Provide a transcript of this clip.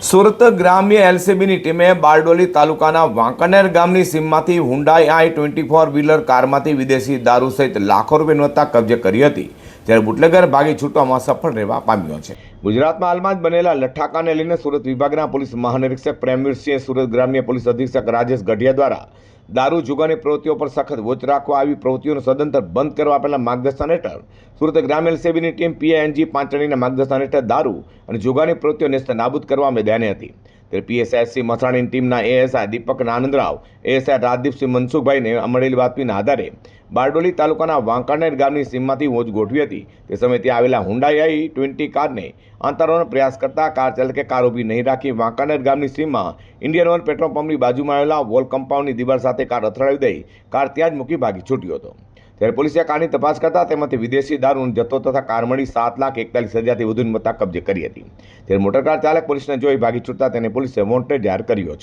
સુરત ગ્રામ્ય એલસીબીની ટીમે બારડોલી તાલુકાના વાંકાનેર ગામની સીમમાંથી હુન્ડાઈ i24 વ્હીલર કારમાંથી વિદેશી દારૂ સહિત લાખો રૂપિયાની નોતા કબજે કરી હતી, જ્યારે બુટલેગર ભાગી છૂટવામાં સફળ રહેવા પામ્યો છે. ગુજરાતમાં હાલમાં જ બનેલા લઠ્ઠાકાને લઈને સુરત વિભાગના પોલીસ મહાનિરીક્ષક પ્રેમવીરસિંહ, સુરત ગ્રામ્ય પોલીસ અધિક્ષક રાજેશ ગઢિયા દ્વારા દારૂ જુગારની પ્રવૃત્તિઓ પર સખત વોચ રાખવા, આવી પ્રવૃત્તિઓનું સદંતર બંધ કરવા આપેલા માર્ગદર્શન હેઠળ સુરત ગ્રામ્ય એલસીબીની ટીમ PING પાંચણીના માર્ગદર્શન હેઠળ દારૂ અને જુગારની પ્રવૃત્તિઓ નેસ્ત નાબૂદ કરવા મેદાને હતી. ત્યારે PSI મથાણીની ટીમના ASI દીપક આનંદરાવ, ASI રાજદીપસિંહ મનસુખભાઈને મળેલી બાતમીના આધારે બારડોલી તાલુકાના વાંકાનેર ગામની સીમમાંથી વોચ ગોઠવી હતી. તે સમયે ત્યાં આવેલા હુન્ડાઈ i20 કારને અંતરવાનો પ્રયાસ કરતા કાર ચાલકે કાર ઊભી નહીં રાખી વાંકાનેર ગામની સીમમાં ઇન્ડિયન ઓઇલ પેટ્રોલ પંપની બાજુમાં આવેલા વોલ કમ્પાઉન્ડની દિવાલ સાથે કાર અથડાવી દઈ કાર ત્યાં જ મૂકી ભાગી છૂટ્યો હતો. ત્યારે પોલીસે કારની તપાસ કરતા તેમાંથી વિદેશી દારૂનો જથ્થો તથા કાર મળી 7,41,000થી વધુની મત્તા કબજે કરી હતી. ત્યારે મોટરકાર ચાલક પોલીસને જોઈ ભાગી છૂટતા તેને પોલીસે વોન્ટેડ જાહેર કર્યો છે.